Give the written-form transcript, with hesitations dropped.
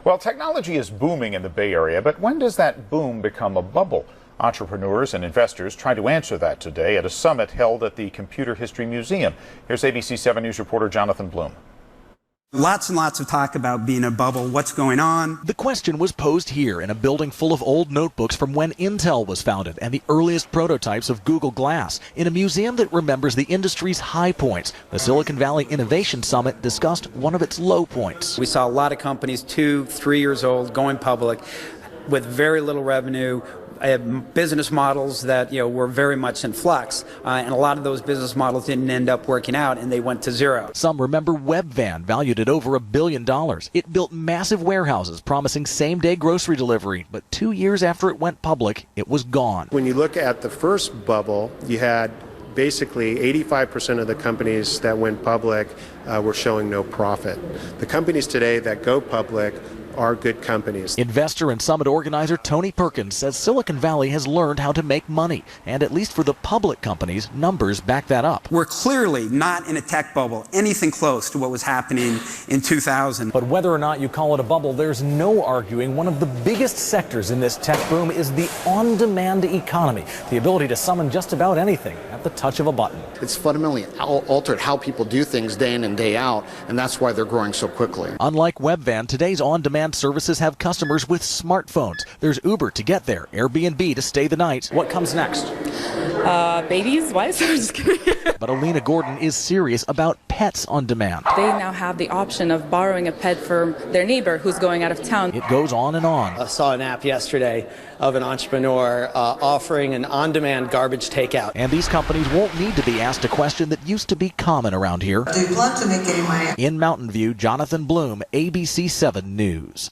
Well, technology is booming in the Bay Area, but when does that boom become a bubble? Entrepreneurs and investors try to answer that today at a summit held at the Computer History Museum. Here's ABC 7 News reporter Jonathan Bloom. Lots and lots of talk about being a bubble. What's going on? The question was posed here in a building full of old notebooks from when Intel was founded and the earliest prototypes of Google Glass. In a museum that remembers the industry's high points, the Silicon Valley Innovation Summit discussed one of its low points. We saw a lot of companies 2-3 years old going public with very little revenue. Business models that were very much in flux, and a lot of those business models didn't end up working out, and they went to zero. Some remember Webvan, valued at over $1 billion. It built massive warehouses promising same-day grocery delivery, but 2 years after it went public, it was gone. When you look at the first bubble, you had basically 85% of the companies that went public were showing no profit. The companies today that go public are good companies. Investor and summit organizer Tony Perkins says Silicon Valley has learned how to make money, and at least for the public companies, numbers back that up. We're clearly not in a tech bubble, anything close to what was happening in 2000. But whether or not you call it a bubble, there's no arguing one of the biggest sectors in this tech boom is the on-demand economy, the ability to summon just about anything at the touch of a button. It's fundamentally altered how people do things day in and day out, and that's why they're growing so quickly. Unlike Webvan, today's on-demand services have customers with smartphones. There's Uber to get there, Airbnb to stay the night. What comes next? Babies, wives. I'm just kidding. But Alina Gordon is serious about pets on demand. They now have the option of borrowing a pet from their neighbor who's going out of town. It goes on and on. I saw an app yesterday of an entrepreneur offering an on-demand garbage takeout. And these companies won't need to be asked a question that used to be common around here. Do you plan to make any money? In Mountain View, Jonathan Bloom, ABC 7 News.